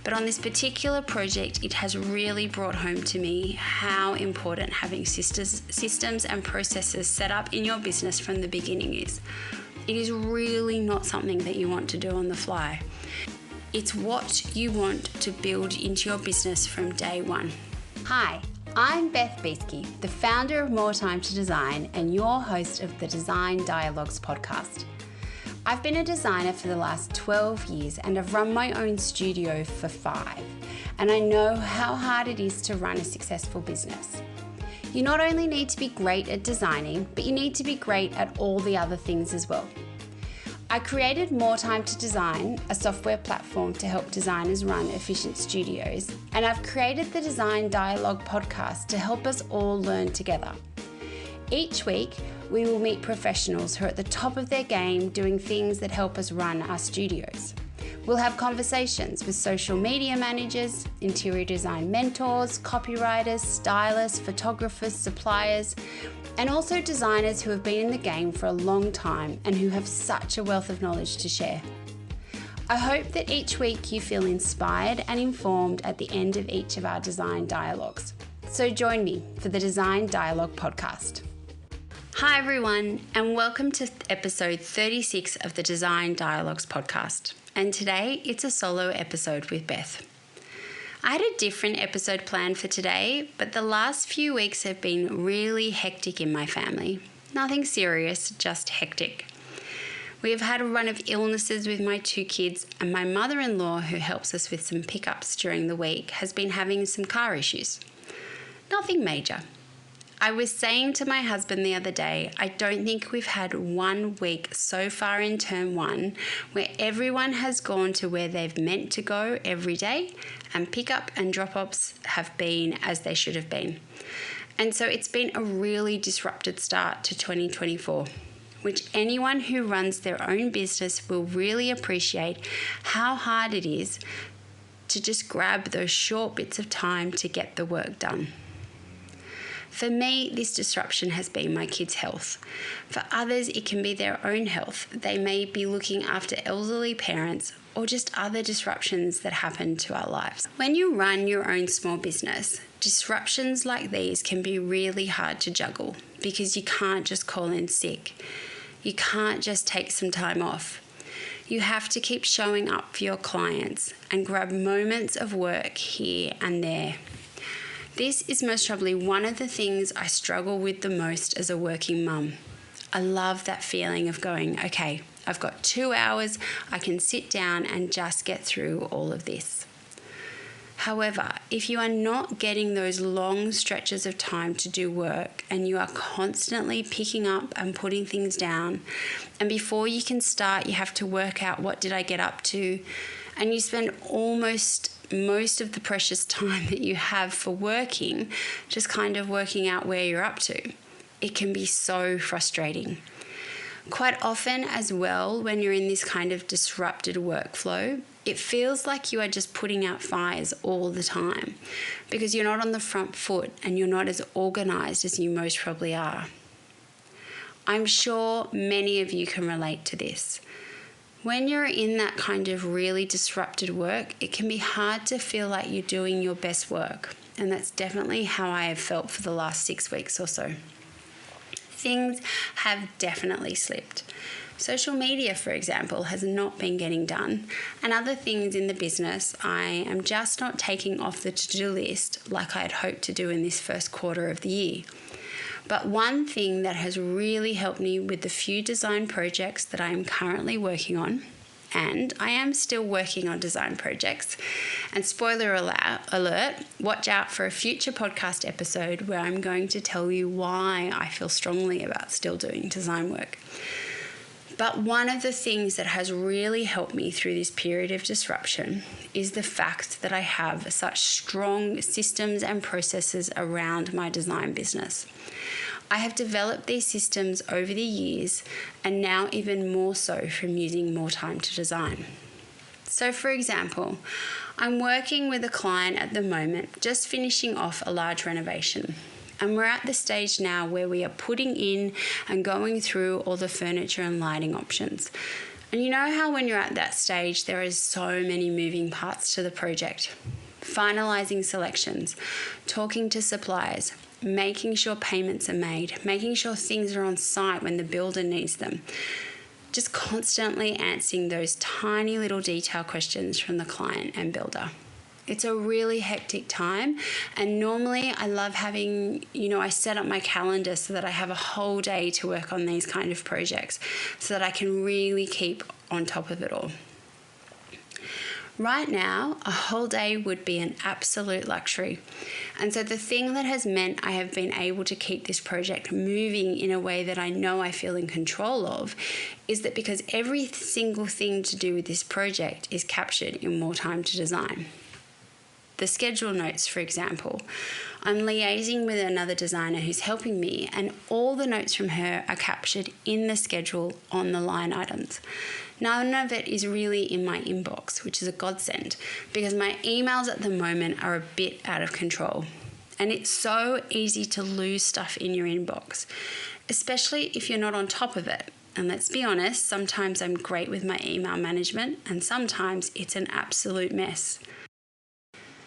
But on this particular project, it has really brought home to me how important having systems and processes set up in your business from the beginning is. It is really not something that you want to do on the fly. It's what you want to build into your business from day one. Hi, I'm Beth Beesky, the founder of More Time to Design and your host of the Design Dialogues podcast. I've been a designer for the last 12 years and I've run my own studio for 5, and I know how hard it is to run a successful business. You not only need to be great at designing, but you need to be great at all the other things as well. I created More Time to Design, a software platform to help designers run efficient studios, and I've created the Design Dialogue podcast to help us all learn together. Each week, we will meet professionals who are at the top of their game doing things that help us run our studios. We'll have conversations with social media managers, interior design mentors, copywriters, stylists, photographers, suppliers, and also designers who have been in the game for a long time and who have such a wealth of knowledge to share. I hope that each week you feel inspired and informed at the end of each of our design dialogues. So join me for the Design Dialogue podcast. Hi everyone, and welcome to episode 36 of the Design Dialogues podcast. And today it's a solo episode with Beth. I had a different episode planned for today, but the last few weeks have been really hectic in my family. Nothing serious, just hectic. We have had a run of illnesses with my 2 kids, and my mother-in-law, who helps us with some pickups during the week, has been having some car issues. Nothing major. I was saying to my husband the other day, I don't think we've had 1 week so far in term 1 where everyone has gone to where they've meant to go every day, and pick-up and drop-offs have been as they should have been. And so it's been a really disrupted start to 2024, which anyone who runs their own business will really appreciate how hard it is to just grab those short bits of time to get the work done. For me, this disruption has been my kids' health. For others, it can be their own health. They may be looking after elderly parents or just other disruptions that happen to our lives. When you run your own small business, disruptions like these can be really hard to juggle because you can't just call in sick. You can't just take some time off. You have to keep showing up for your clients and grab moments of work here and there. This is most probably one of the things I struggle with the most as a working mum. I love that feeling of going, okay, I've got 2 hours, I can sit down and just get through all of this. However, if you are not getting those long stretches of time to do work and you are constantly picking up and putting things down, and before you can start, you have to work out what did I get up to, and you spend most of the precious time that you have for working just kind of working out where you're up to. It can be so frustrating. Quite often as well, when you're in this kind of disrupted workflow, it feels like you are just putting out fires all the time because you're not on the front foot and you're not as organized as you most probably are. I'm sure many of you can relate to this. When you're in that kind of really disrupted work, it can be hard to feel like you're doing your best work. And that's definitely how I have felt for the last 6 weeks or so. Things have definitely slipped. Social media, for example, has not been getting done. And other things in the business, I am just not taking off the to-do list like I had hoped to do in this first quarter of the year. But one thing that has really helped me with the few design projects that I am currently working on, and I am still working on design projects, and spoiler alert, watch out for a future podcast episode where I'm going to tell you why I feel strongly about still doing design work. But one of the things that has really helped me through this period of disruption is the fact that I have such strong systems and processes around my design business. I have developed these systems over the years, and now even more so from using More Time to Design. So for example, I'm working with a client at the moment, just finishing off a large renovation. And we're at the stage now where we are putting in and going through all the furniture and lighting options. And you know how when you're at that stage, there is so many moving parts to the project. Finalising selections, talking to suppliers, making sure payments are made, making sure things are on site when the builder needs them. Just constantly answering those tiny little detail questions from the client and builder. It's a really hectic time, and normally I love having, I set up my calendar so that I have a whole day to work on these kind of projects so that I can really keep on top of it all. Right now, a whole day would be an absolute luxury. And so the thing that has meant I have been able to keep this project moving in a way that I know I feel in control of is that because every single thing to do with this project is captured in More Time to Design. The schedule notes, for example, I'm liaising with another designer who's helping me, and all the notes from her are captured in the schedule on the line items. None of it is really in my inbox, which is a godsend because my emails at the moment are a bit out of control. And it's so easy to lose stuff in your inbox, especially if you're not on top of it. And let's be honest, sometimes I'm great with my email management and sometimes it's an absolute mess.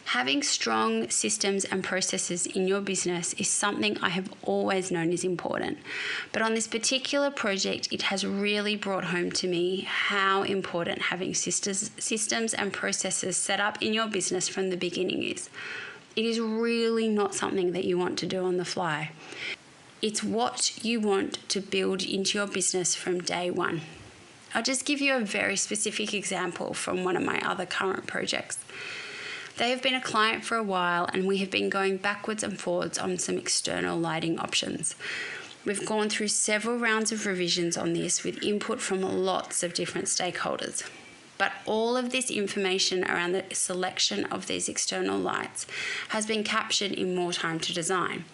Having strong systems and processes in your business is something I have always known is important. But on this particular project, it has really brought home to me how important having systems and processes set up in your business from the beginning is. It is really not something that you want to do on the fly. It's what you want to build into your business from day one. I'll just give you a very specific example from one of my other current projects. They have been a client for a while and we have been going backwards and forwards on some external lighting options. We've gone through several rounds of revisions on this with input from lots of different stakeholders. But all of this information around the selection of these external lights has been captured in More Time to Design.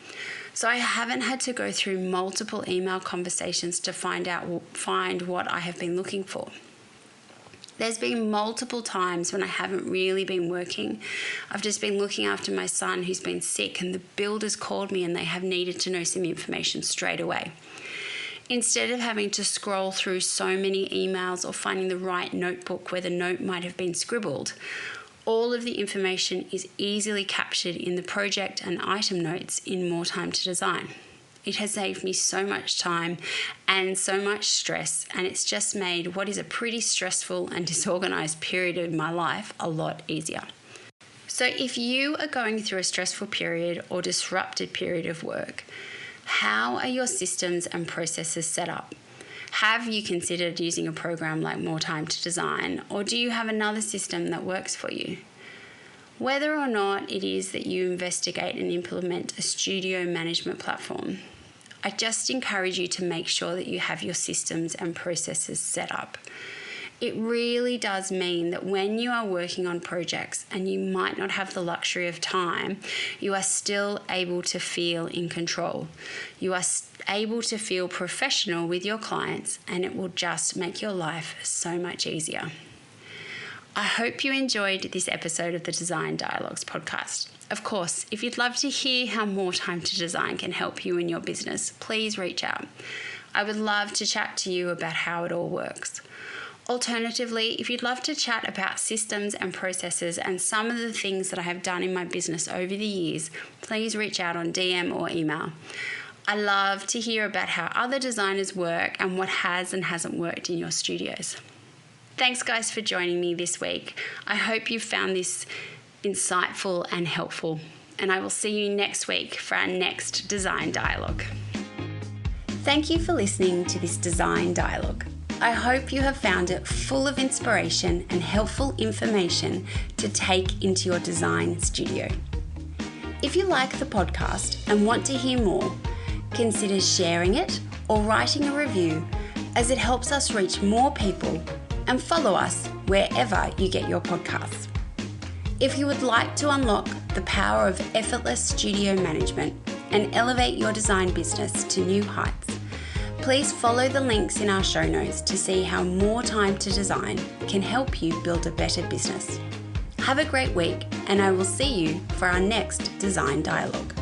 So I haven't had to go through multiple email conversations to find what I have been looking for. There's been multiple times when I haven't really been working. I've just been looking after my son who's been sick, and the builders called me and they have needed to know some information straight away. Instead of having to scroll through so many emails or finding the right notebook where the note might have been scribbled, all of the information is easily captured in the project and item notes in More Time to Design. It has saved me so much time and so much stress, and it's just made what is a pretty stressful and disorganized period of my life a lot easier. So if you are going through a stressful period or disrupted period of work, how are your systems and processes set up? Have you considered using a program like More Time to Design, or do you have another system that works for you? Whether or not it is that you investigate and implement a studio management platform, I just encourage you to make sure that you have your systems and processes set up. It really does mean that when you are working on projects and you might not have the luxury of time, you are still able to feel in control. You are able to feel professional with your clients, and it will just make your life so much easier. I hope you enjoyed this episode of the Design Dialogues podcast. Of course, if you'd love to hear how More Time to Design can help you in your business, please reach out. I would love to chat to you about how it all works. Alternatively, if you'd love to chat about systems and processes and some of the things that I have done in my business over the years, please reach out on DM or email. I love to hear about how other designers work and what has and hasn't worked in your studios. Thanks guys for joining me this week. I hope you found this insightful and helpful, and I will see you next week for our next Design Dialogue. Thank you for listening to this Design Dialogue. I hope you have found it full of inspiration and helpful information to take into your design studio. If you like the podcast and want to hear more, consider sharing it or writing a review, as it helps us reach more people, and follow us wherever you get your podcasts. If you would like to unlock the power of effortless studio management and elevate your design business to new heights, please follow the links in our show notes to see how More Time to Design can help you build a better business. Have a great week, and I will see you for our next Design Dialogue.